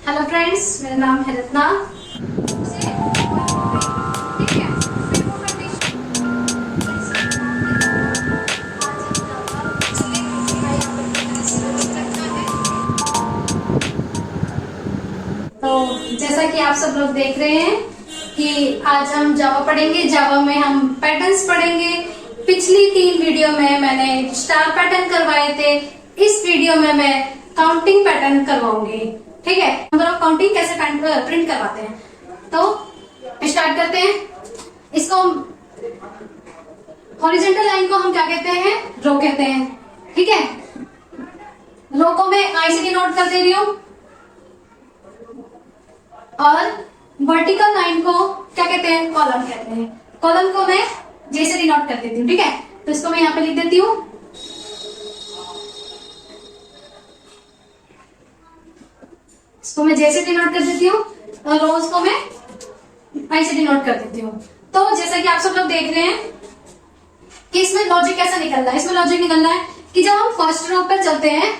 Hello friends, मेरा नाम है रत्ना। तो जैसा कि आप सब लोग देख रहे हैं कि आज हम जावा पढ़ेंगे। जावा में हम पैटर्न्स पढ़ेंगे। पिछली 3 वीडियो में मैंने स्टार पैटर्न करवाए थे। इस वीडियो में मैं काउंटिंग पैटर्न करवाऊंगी। ठीक है, नंबर ऑफ काउंटिंग कैसे प्रिंट करवाते हैं। तो स्टार्ट करते हैं। इसको हॉरिजॉन्टल लाइन को हम क्या कहते हैं? रो कहते हैं। ठीक है, रो को मैं आई से डिनोट कर दे रही हूं और वर्टिकल लाइन को क्या कहते हैं? कॉलम कहते हैं। कॉलम को मैं जे से डिनोट कर देती हूँ। ठीक है, तो इसको मैं यहाँ पे लिख देती हूँ। इसको मैं जे से डिनोट कर देती हूँ और रोज को मैं आई से डिनोट कर देती हूँ। तो जैसा कि आप सब लोग देख रहे हैं कि इसमें लॉजिक कैसा निकल रहा है। इसमें लॉजिक निकल रहा है कि जब हम फर्स्ट रो पर चलते हैं,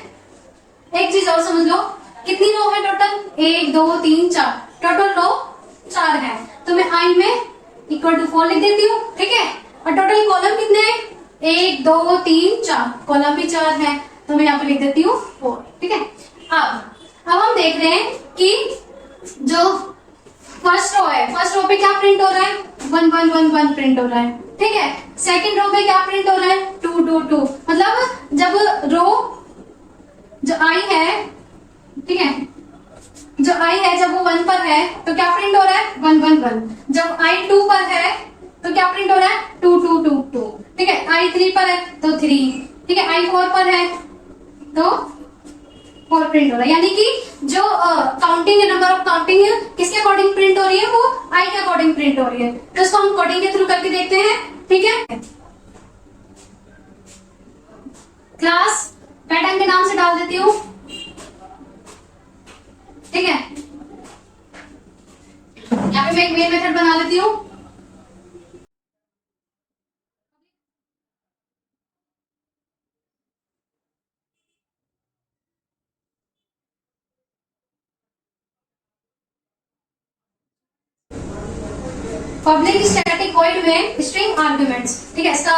एक चीज और समझ लो, कितनी रो है टोटल? 1 2 3 4, टोटल रो 4 है। तो मैं आई में इक्वल टू 4 लिख देती हूँ। ठीक है, और टोटल कॉलम कितने हैं? 1 2 3 4, कॉलम भी 4 है, तो मैं यहाँ पे लिख देती हूँ 4। ठीक है, अब हम देख रहे हैं कि जो फर्स्ट रो है, फर्स्ट रो पे क्या प्रिंट हो रहा है? 1 1 1 1 प्रिंट हो रहा है। ठीक है, सेकंड रो पे क्या प्रिंट हो रहा है? 2 2 2। मतलब जब रो जो आई है, ठीक है, जो आई है जब वो 1 पर है तो क्या प्रिंट हो रहा है? 1 1 1। जब आई 2 पर है तो क्या प्रिंट हो रहा है? 2 2 2 2। ठीक है, आई 3 पर है तो 3। ठीक है, आई 4 पर है तो 4 प्रिंट हो रहा है। यानी कि जो काउंटिंग है, नंबर ऑफ काउंटिंग है, किसके अकॉर्डिंग प्रिंट हो रही है? वो आई के अकॉर्डिंग प्रिंट हो रही है। तो इसको हम कोडिंग के थ्रू करके देखते हैं। ठीक है, क्लास पैटर्न के नाम से डाल देती हूँ। ठीक है, यहाँ पे मैं एक मेन मेथड बना लेती हूँ। पब्लिक स्टैटिक वॉइड में स्ट्रिंग आर्गुमेंट्स। ठीक है, इसका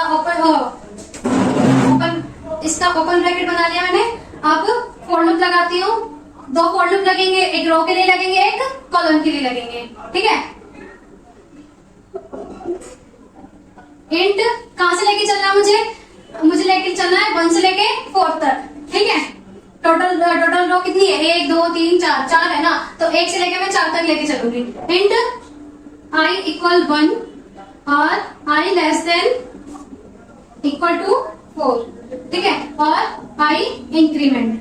ओपन ब्रैकेट बना लिया मैंने। अब फॉर लूप लगाती हूँ। 2 फॉर लूप लगेंगे, एक रो के लिए लगेंगे, एक कॉलम के लिए लगेंगे। ठीक है, इंट कहां से लेके चलना है? मुझे लेके चलना है 1 से लेके 4 तक। ठीक है, टोटल रो कितनी है? 1 2 3 4, 4 है ना, तो 1 से लेके मैं 4 तक लेके चलूंगी। इंट आई इक्वल 1 और आई लेस देन इक्वल टू 4। ठीक है, और आई इंक्रीमेंट।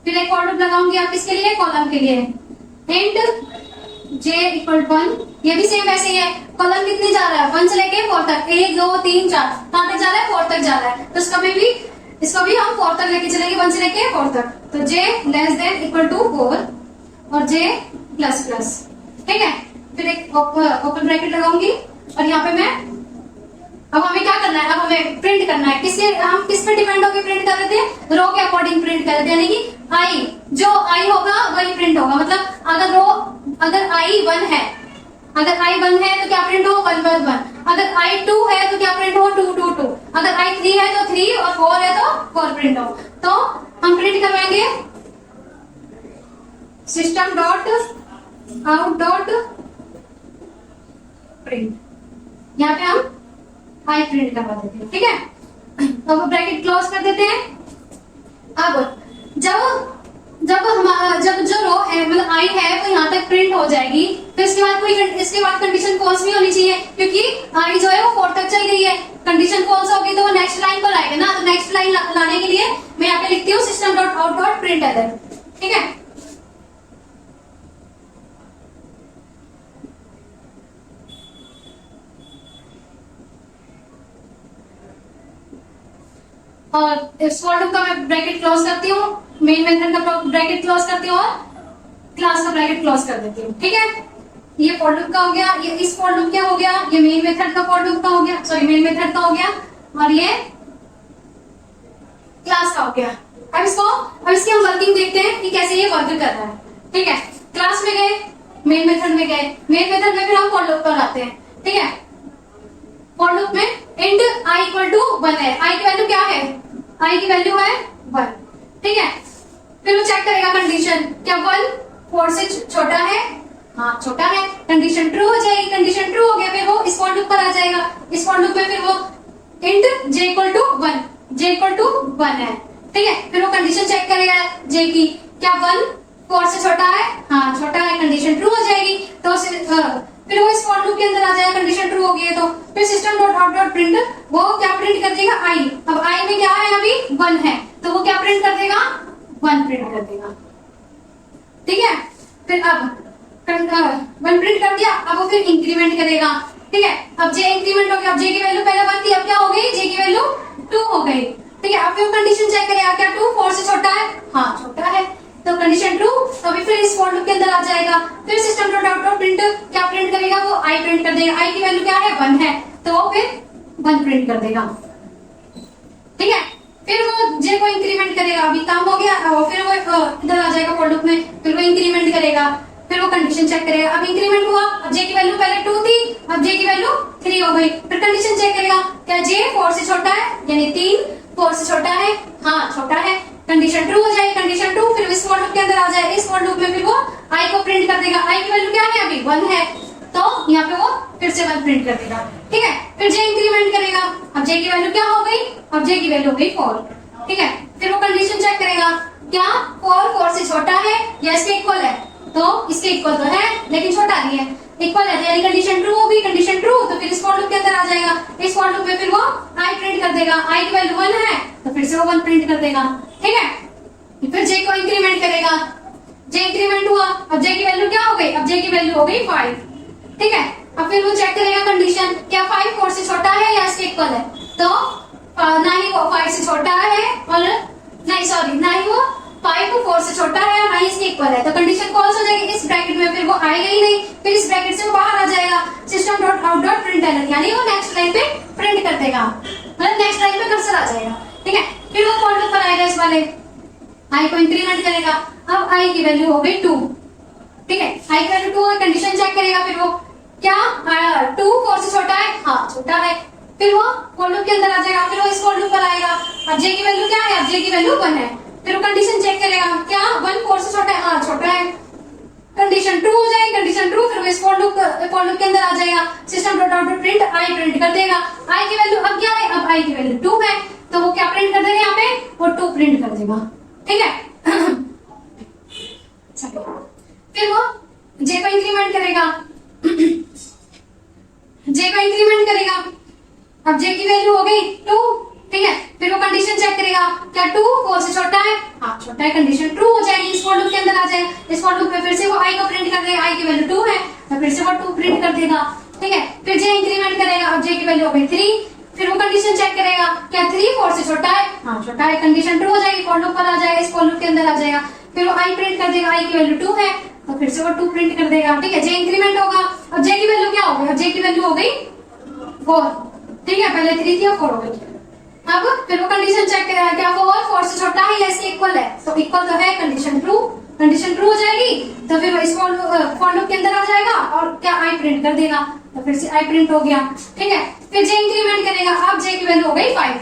फिर एक फॉर लूप लगाऊंगी आप किसके लिए? कॉलम के लिए। इंट जे इक्वल 1, ये भी सेम वैसे ही है। कॉलम कितनी जा रहा है? 1 से लेके 4 तक। 1 2 3 4, कहां तक जा रहा है? 4 तक जा रहा है। तो इसको भी हम 4 तक लेके चलेंगे, 1 से लेके 4 तक। तो जे लेस देन इक्वल टू 4 और जे प्लस प्लस। ठीक है, फिर एक ओपन ब्रैकेट लगाऊंगी और यहाँ पे मैं, अब हमें क्या करना है? अब हमें प्रिंट करना है। हम किस पे डिपेंड होकर प्रिंट कर रहे थे? रो के अकॉर्डिंग प्रिंट कर रहे थे। यानी कि आई, जो आई होगा वही प्रिंट होगा। मतलब अगर आई 1 है, तो क्या प्रिंट हो? 1 1 1। अगर आई 2 है तो क्या प्रिंट हो? 2 2 2। अगर आई 3 है तो 3 और 4 है तो 4 प्रिंट हो। तो हम प्रिंट करवाएंगे system dot out dot print. यहाँ पे हम आई प्रिंट करवा देते हैं। ठीक है, अब ब्रैकेट क्लोज कर देते हैं। अब जब जो रो है, मतलब आई है, वो यहाँ तक प्रिंट हो जाएगी। तो इसके बाद कंडीशन फॉल्स नहीं होनी चाहिए, क्योंकि आई जो है वो 4 तक चल गई है। कंडीशन फॉल्स होगी तो वो नेक्स्ट लाइन पर आएगा ना। तो नेक्स्ट लाइन लाने के लिए मैं यहाँ पे लिखती हूँ system dot out dot print error. ठीक है, और इस फॉर लूप का मैं ब्रैकेट क्लोज करती हूँ, मेन मेथड का ब्रैकेट क्लोज करती हूँ और क्लास का ब्रैकेट क्लोज कर देती हूँ। ठीक है, ये फॉर लूप का हो गया। ये इस फॉर लूप क्या हो गया? ये मेन मेथड का फॉर लूप का हो गया, सॉरी मेन मेथड का हो गया, और ये क्लास का हो गया। अब इसकी हम वर्किंग वर्किंग देखते हैं कि कैसे ये वर्क कर रहा है। ठीक है, क्लास में गए, मेन मेथड में गए, मेन मेथड में फिर हम फॉर लूप पर आते हैं। ठीक है, फॉर लूप में इंड i इक्वल टू 1 है, i की वैल्यू क्या है, i की वैल्यू है 1। ठीक है, फिर वो चेक करेगा कंडीशन, क्या 1 4 से छोटा है, हाँ छोटा है, कंडीशन ट्रू हो जाएगी, कंडीशन ट्रू हो गया फिर वो इस फॉर लूप पर आ जाएगा। इस फॉर लूप में फिर वो int j equal to 1, j equal to 1 है। ठीक है, फिर वो कंडीशन चेक करेगा j की, क्या 1 4 से छोटा है, हाँ छोटा है, कंडीशन ट्रू हो जाएगी। तो फिर वो इस फॉर लूप के अंदर आ जाएगा, कंडीशन ट्रू हो गई है तो फिर system dot out dot print वो क्या प्रिंट कर देगा, i। अब i में क्या है, अभी 1 है, तो वो क्या प्रिंट कर देगा, 1 प्रिंट कर देगा। ठीक है, फिर अब 1 प्रिंट कर दिया, अब वो फिर इंक्रीमेंट करेगा। ठीक है, अब j इंक्रीमेंट हो गया, अब j की वैल्यू पहले 1 थी, अब क्या हो गई, j की वैल्यू 2 हो गई। ठीक है, अब फिर कंडीशन चेक करेगा, क्या 2 4 से छोटा है, हाँ छोटा है, तो कंडीशन ट्रू, तो अभी फिर इस फॉर लूप के अंदर आ जाएगा। फिर system dot out dot print क्या प्रिंट करेगा, वो i प्रिंट कर देगा, i की वैल्यू क्या है 1 है, तो वो फिर 1 प्रिंट कर देगा। ठीक है, फिर वो j को इंक्रीमेंट करेगा, अभी काम हो गया, फिर वो इधर आ जाएगा फॉर लूप में, फिर वो इंक्रीमेंट करेगा, फिर वो कंडीशन चेक करेगा, अब इंक्रीमेंट हुआ, अब j की वैल्यू पहले 2 थी, अब j की वैल्यू 3 हो गई। फिर कंडीशन चेक करेगा, क्या j 4 से छोटा है, यानी 3 4 से छोटा है, हाँ छोटा है, कंडीशन ट्रू हो जाएगी, कंडीशन ट्रू, फिर इस फॉर लूप के अंदर आ जाए, इस फॉर लूप में फिर वो i को प्रिंट कर देगा, i की वैल्यू क्या है, अभी 1 है, तो यहाँ पे वो फिर से 1 प्रिंट कर देगा। ठीक है, फिर j इंक्रीमेंट करेगा, अब j की वैल्यू क्या हो गई, अब j की वैल्यू हो गई 4। ठीक है, फिर वो कंडीशन चेक करेगा, क्या 4 4 से छोटा है या इसके इक्वल है, तो इसके इक्वल तो है लेकिन छोटा नहीं है, इक्वल है, यानी कंडीशन ट्रू होगी, कंडीशन ट्रू, तो फिर इस फॉर लूप के अंदर आ जाएगा, इस फॉर लूप में फिर वो i प्रिंट कर देगा, i की वैल्यू 1 है, तो फिर से वो 1 प्रिंट कर देगा। ठीक है, फिर j को इंक्रीमेंट करेगा, j इंक्रीमेंट हुआ, अब j की वैल्यू क्या हो गई, अब j की वैल्यू हो गई 5। ठीक है, अब फिर वो चेक करेगा कंडीशन, क्या 5 4 से छोटा है या इसके इक्वल है, तो ना ही वो 5 से छोटा है और नहीं सॉरी ना ही वो 5 को 4 से छोटा है और ना ही इसके इक्वल है, तो कंडीशन फॉल्स हो जाएगी। इस ब्रैकेट में फिर वो आएगा ही नहीं, फिर इस ब्रैकेट से वो बाहर आ जाएगा, system dot out dot println, यानी वो नेक्स्ट लाइन पे प्रिंट कर देगा, मतलब नेक्स्ट लाइन पे कर्सर आ जाएगा। ठीक है, फिर वो फॉर लूप पर आएगा, इस वाले i को इंक्रीमेंट करेगा, अब i की वैल्यू हो गई 2। ठीक है, i की वैल्यू 2 है, कंडीशन चेक करेगा, फिर वो क्या 2 4 से छोटा है, हाँ छोटा है, फिर वो फॉर लूप के अंदर आ जाएगा, फिर वो इस फॉर लूप पर आएगा, अब j की वैल्यू क्या है, अब j की वैल्यू 1 है, फिर वो कंडीशन चेक करेगा, क्या 1 4 से छोटा है, हाँ छोटा है, कंडीशन ट्रू हो जाएगी, कंडीशन ट्रू, फिर वो इस फॉर लूप के अंदर आ जाएगा, system dot out print i print कर देगा, i की वैल्यू अब क्या है, अब i की वैल्यू 2 है, तो वो क्या प्रिंट कर देगा, यहाँ पे वो 2 प्रिंट कर देगा। ठीक है, फिर वो j को इंक्रीमेंट करेगा, j को इंक्रीमेंट करेगा, अब j की वैल्यू हो गई 2। ठीक है, फिर वो कंडीशन चेक करेगा, क्या 2 4 से छोटा है, हाँ छोटा है, कंडीशन ट्रू हो जाएगी, इस फॉर लूप के अंदर आ जाएगा, इस फॉर लूप में फिर से वो i को प्रिंट कर देगा, i की वैल्यू 2 है, तो फिर से वो 2 प्रिंट कर देगा। ठीक है, फिर j इंक्रीमेंट करेगा, अब j की वैल्यू हो गई 3, फिर वो कंडीशन चेक करेगा, क्या 3 4 से छोटा है, हाँ छोटा है, कंडीशन ट्रू हो जाएगी, फॉर लूप पर आ जाएगा, इस फॉर लूप के अंदर आ जाएगा, फिर वो i प्रिंट कर देगा, i की वैल्यू 2 है, तो फिर से वो 2 प्रिंट कर देगा। ठीक है, j इंक्रीमेंट होगा, अब j की वैल्यू क्या हो गई, अब j की वैल्यू हो गई 4। ठीक है, पहले 3 थी और 4 हो गई। अब फिर वो कंडीशन चेक करेगा, क्या 4 से छोटा है या इसके इक्वल है, तो इक्वल तो है, कंडीशन ट्रू, कंडीशन ट्रू हो जाएगी, तो फिर वो इस फॉर लूप के अंदर आ जाएगा और क्या i प्रिंट कर देगा, तो फिर से i प्रिंट हो गया। ठीक है, फिर j इंक्रीमेंट करेगा, अब j की वैल्यू हो गई 5,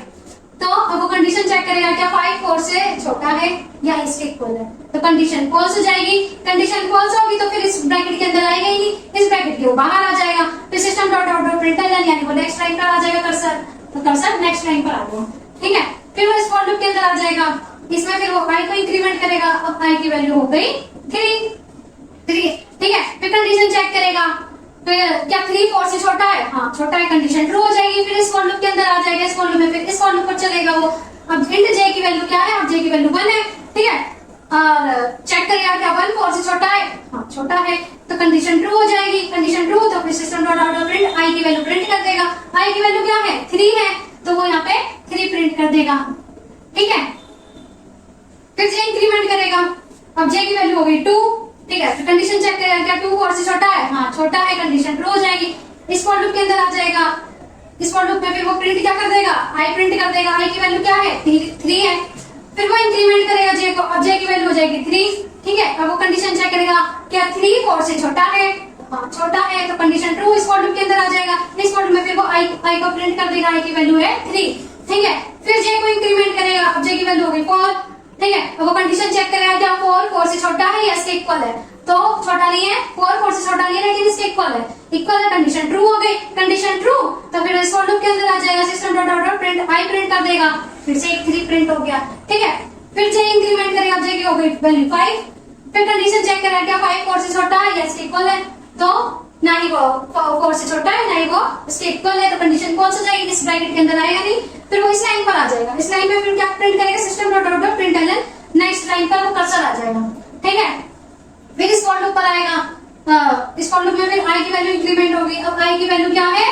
तो अब वो कंडीशन चेक करेगा, क्या 5 4 से छोटा है या इसके इक्वल है, तो कंडीशन फॉल्स हो जाएगी, कंडीशन फॉल्स होगी तो फिर इस ब्रैकेट के अंदर आएगा ही नहीं, इस ब्रैकेट के वो बाहर आ जाएगा, फिर system dot out dot println, यानी वो नेक्स्ट लाइन पर आ जाएगा कर्सर, तो कर्सर नेक्स्ट लाइन पर आ गया। ठीक है, फिर वो इस फॉर लूप के अंदर आ जाएगा, इसमें फिर वो i को इंक्रीमेंट करेगा, अब i की वैल्यू हो गई 3। ठीक है, फिर कंडीशन चेक करेगा, फिर क्या 3 4 से छोटा है, हाँ छोटा है, कंडीशन ट्रू हो जाएगी, फिर इस फॉर लूप के अंदर आ जाएगा, इस फॉर लूप में फिर इस फॉर लूप पर चलेगा वो, अब इंट j की वैल्यू क्या है, अब j की वैल्यू 1 है। ठीक है, और चेक करेगा, क्या 1 4 से छोटा है, हाँ छोटा है, तो कंडीशन ट्रू हो जाएगी, कंडीशन ट्रू, तो फिर system dot out dot print i की वैल्यू प्रिंट कर देगा, i की वैल्यू क्या है 3 है, तो वो यहाँ पे 3 प्रिंट कर देगा। ठीक है, फिर j इंक्रीमेंट करेगा, अब j की वैल्यू हो गई 2। ठीक है, फिर कंडीशन चेक करेगा, क्या 2 4 से छोटा है, हाँ छोटा है, कंडीशन ट्रू हो जाएगी, इस फॉर लूप के अंदर आ जाएगा, इस फॉर लूप में फिर वो प्रिंट क्या कर देगा, i प्रिंट कर देगा, i की वैल्यू क्या है 3 है, फिर वो इंक्रीमेंट करेगा j को, अब j की वैल्यू हो जाएगी जाएगी 3, ठीक है। अब वो कंडीशन चेक करेगा क्या 3 4 से छोटा है, हाँ छोटा है, तो कंडीशन ट्रू इस फॉर लूप के अंदर आ जाएगा। इस फॉर लूप में फिर वो आई को प्रिंट कर देगा, आई की वैल्यू है 3, ठीक है। फिर जे को इंक्रीमेंट करेगा, अब जे की वैल्यू होगी 4, ठीक है। अब वो कंडीशन चेक करेगा क्या 4 4 से छोटा है या इसके इक्वल है, तो छोटा नहीं है, 4 4 से छोटा नहीं है लेकिन इसके इक्वल है, इक्वल है, कंडीशन ट्रू हो गई। कंडीशन ट्रू तो फिर इस फॉर लूप के अंदर आ जाएगा system dot out dot print I print कर देगा, फिर से 3 प्रिंट हो गया, ठीक है। फिर जे इंक्रीमेंट करेगा, अब जे की हो गई वैल्यू 5, फिर कंडीशन चेक करेगा क्या 5 4 से छोटा है या इसके इक्वल है, तो ना ही वो 4 से छोटा है ना ही वो इसके इक्वल है, तो कंडीशन कौन सा जाएगी, इस ब्रैकेट के अंदर आएगा नहीं, फिर वो इस लाइन पर आ जाएगा। इस लाइन में फिर क्या प्रिंट करेगा, system dot out dot print LN, next line पर वो कर्सर आ जाएगा, ठीक है। फिर इस फॉर लूप पर आएगा, इस फॉर लूप में फिर आई की वैल्यू इंक्रीमेंट होगी, अब आई की वैल्यू क्या है,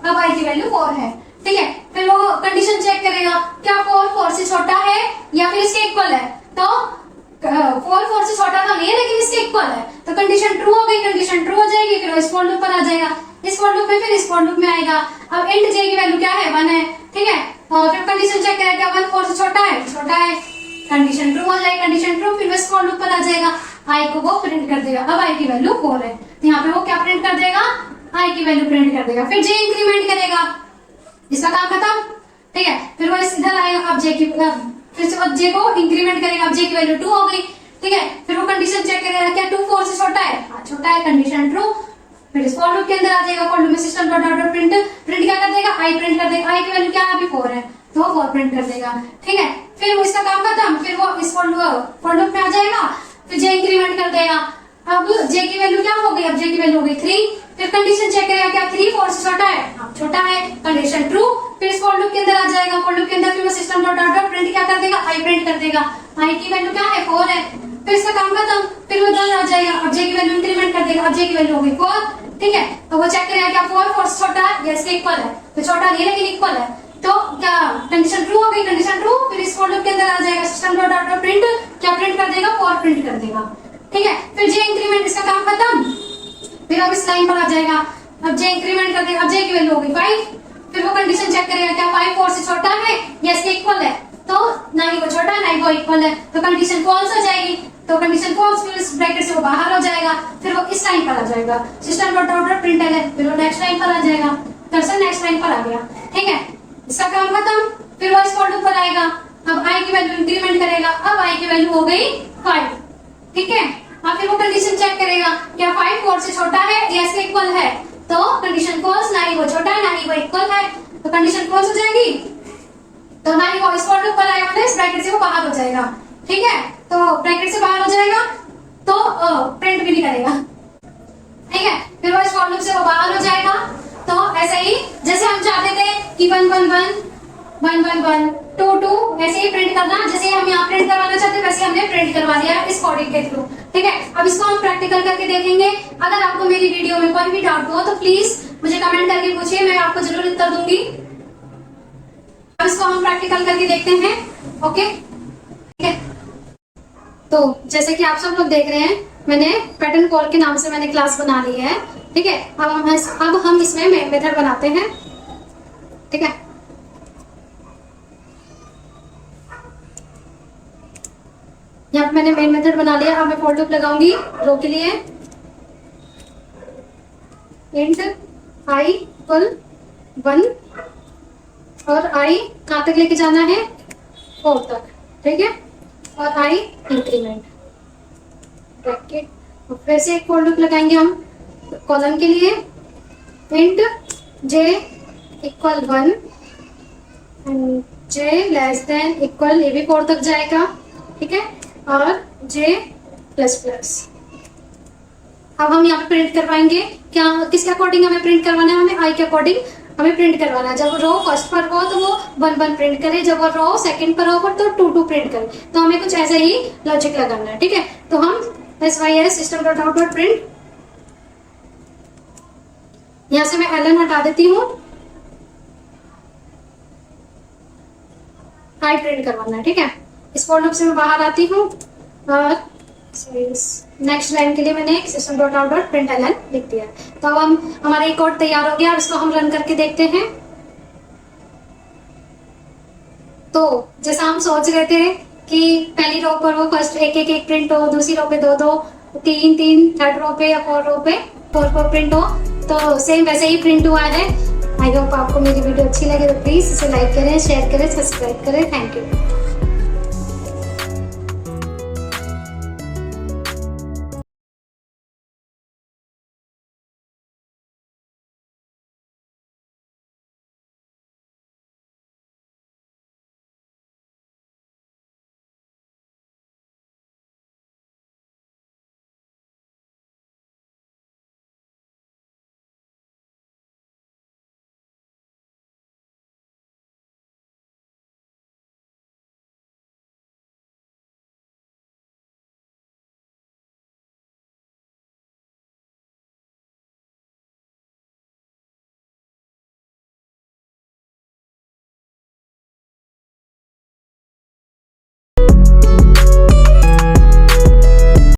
अब आई की वैल्यू 4 है, ठीक है। फिर वो कंडीशन चेक करेगा क्या 4 4 से छोटा है या फिर इसके इक्वल है, तो 4 4 से छोटा तो नहीं है लेकिन इसके इक्वल है, तो कंडीशन ट्रू हो गई, कंडीशन ट्रू हो जाएगी, फिर इस फॉर लूप पर आ जाएगा। इस फॉर लूप में फिर इस फॉर लूप में आएगा, अब इंट जे की वैल्यू क्या है 1 है, ठीक है। और फिर कंडीशन चेक करेगा 1 4 से छोटा है, छोटा है, कंडीशन ट्रू हो जाएगी, कंडीशन ट्रू, फिर इस फॉर लूप पर आ जाएगा, आई को वो प्रिंट कर देगा, अब आई की वैल्यू 4 है, तो यहाँ पे वो क्या प्रिंट कर देगा, आई की वैल्यू प्रिंट कर देगा। फिर जे इंक्रीमेंट करेगा, इसका काम खत्म, ठीक है। फिर वो इधर आएगा, अब जे की फिर से जे को इंक्रीमेंट करेगा, अब जे की वैल्यू 2 हो गई, ठीक है। फिर वो कंडीशन चेक करेगा क्या 2 4 से छोटा है, हाँ छोटा है, कंडीशन ट्रू, फिर इस फॉर लूप के अंदर आ जाएगा, फॉर लूप में system dot out print print क्या कर देगा, आई प्रिंट कर देगा, आई की वैल्यू क्या है अभी 4 है, तो 4 प्रिंट कर देगा, ठीक है। फिर वो इसका काम खत्म, फिर वो इस फॉर लूप में आ जाएगा, फिर जे इंक्रीमेंट कर देगा, अब जे की वैल्यू क्या हो गई, अब जे की वैल्यू हो गई 3, फिर कंडीशन चेक करेगा क्या 3 4 से छोटा है, हाँ छोटा है, कंडीशन ट्रू, फिर इस फॉर लूप के अंदर आ जाएगा, फॉर लूप के अंदर फिर वो सिस्टम डॉट आउट प्रिंट क्या कर देगा, आई प्रिंट कर देगा, आई की वैल्यू क्या है 4 है, फिर इसका काम खत्म, फिर वो इधर आ जाएगा, अब जे की वैल्यू इंक्रीमेंट कर देगा, अब जे की वैल्यू हो गई 4, ठीक है। तो वो चेक करेगा क्या 4 4 से छोटा है या इसके इक्वल है, तो छोटा नहीं है लेकिन इक्वल है, तो क्या कंडीशन ट्रू हो गई, कंडीशन ट्रू, फिर इस फॉर लूप के अंदर आ जाएगा, सिस्टम डॉट आउट प्रिंट क्या प्रिंट कर देगा, 4 प्रिंट कर देगा, ठीक है। फिर जे इंक्रीमेंट, इसका काम खत्म, फिर अब इस लाइन पर आ जाएगा, अब जे इंक्रीमेंट कर देगा, अब जे की वैल्यू हो गई 5, फिर वो कंडीशन चेक करेगा क्या 5 4 से छोटा है या इसके इक्वल है, तो ना ही वो छोटा है ना ही वो इक्वल है, तो कंडीशन फॉल्स हो जाएगी, तो कंडीशन फॉल्स, फिर इस ब्रैकेट से वो बाहर हो जाएगा, फिर वो इस लाइन पर आ जाएगा, system dot out print LN, फिर वो नेक्स्ट लाइन पर आ जाएगा, कर्सर नेक्स्ट लाइन पर आ गया, ठीक है। इसका काम खत्म, फिर वो इस फॉर लूप पर आएगा, अब आई की वैल्यू इंक्रीमेंट करेगा, अब आई की वैल्यू हो गई 5, ठीक है। अब फिर वो कंडीशन चेक करेगा क्या 5 4 से छोटा है या इसके इक्वल है, तो कंडीशन फॉल्स, ना ही वो छोटा है ना ही वो इक्वल है, तो कंडीशन फॉल्स हो जाएगी, तो ना ही वो इस फॉर लूप पर आएगा, मतलब इस ब्रैकेट से वो बाहर हो जाएगा, ठीक है। तो ब्रैकेट से बाहर हो जाएगा तो प्रिंट भी नहीं करेगा, ठीक है। फिर वो इस फॉर लूप से वो बाहर हो जाएगा, तो ऐसे ही जैसे हम चाहते थे कि 1 1 1 1 1 1 2 2 ऐसे ही प्रिंट करना, जैसे हम यहाँ प्रिंट करवाना चाहते हैं वैसे हमने प्रिंट करवा दिया इस कोडिंग के थ्रू, ठीक है। अब इसको हम प्रैक्टिकल करके देखेंगे। अगर आपको मेरी वीडियो में कोई भी डाउट हो तो प्लीज मुझे कमेंट करके पूछिए, मैं आपको जरूर उत्तर दूंगी। अब इसको हम प्रैक्टिकल करके देखते हैं, ओके, ठीक है। तो जैसे कि आप सब लोग देख रहे हैं, मैंने पैटर्न कॉल के नाम से मैंने क्लास बना ली है, ठीक है। अब हम इसमें मेथड बनाते हैं, ठीक है। यहाँ पे मैंने मेन मेथड बना लिया। अब मैं फॉर लूप लगाऊंगी रो के लिए, इंट आई इक्वल 1 और आई कहाँ तक लेके जाना है 4 तक, ठीक है, और आई इंक्रीमेंट ब्रैकेट। फिर से एक फॉर लूप लगाएंगे हम कॉलम के लिए, int J equal 1 and J less than equal, ये भी 4 तक जाएगा, ठीक है, और जे प्लस प्लस। अब हम यहाँ पे प्रिंट करवाएंगे, क्या किसके अकॉर्डिंग हमें प्रिंट करवाना है, हमें आई के अकॉर्डिंग हमें प्रिंट करवाना है। जब रो फर्स्ट पर हो तो वो 1 1 प्रिंट करे, जब वो रो सेकंड पर हो तो 2 2 प्रिंट करे, तो हमें कुछ ऐसा ही लॉजिक लगाना है, ठीक है। तो हम SYS system dot out dot print, यहाँ से मैं एलन हटा देती हूँ, आई प्रिंट करवाना है, ठीक है। इस फॉर लूप से मैं बाहर आती हूँ और नेक्स्ट लाइन के लिए मैंने system dot out dot print LN लिख दिया। तो अब हम हमारा एक कोड तैयार हो गया, अब इसको हम रन करके देखते हैं। तो जैसा हम सोच रहे थे कि पहली रो पर वो फर्स्ट एक प्रिंट हो, दूसरी रो पे दो, तीन, थर्ड रो पे या फोर रो पे फोर प्रिंट हो। तो सेम वैसे ही प्रिंट हुआ है। आई होप आपको मेरी वीडियो अच्छी लगे तो प्लीज इसे लाइक करें, शेयर करें, सब्सक्राइब करें। Thank you.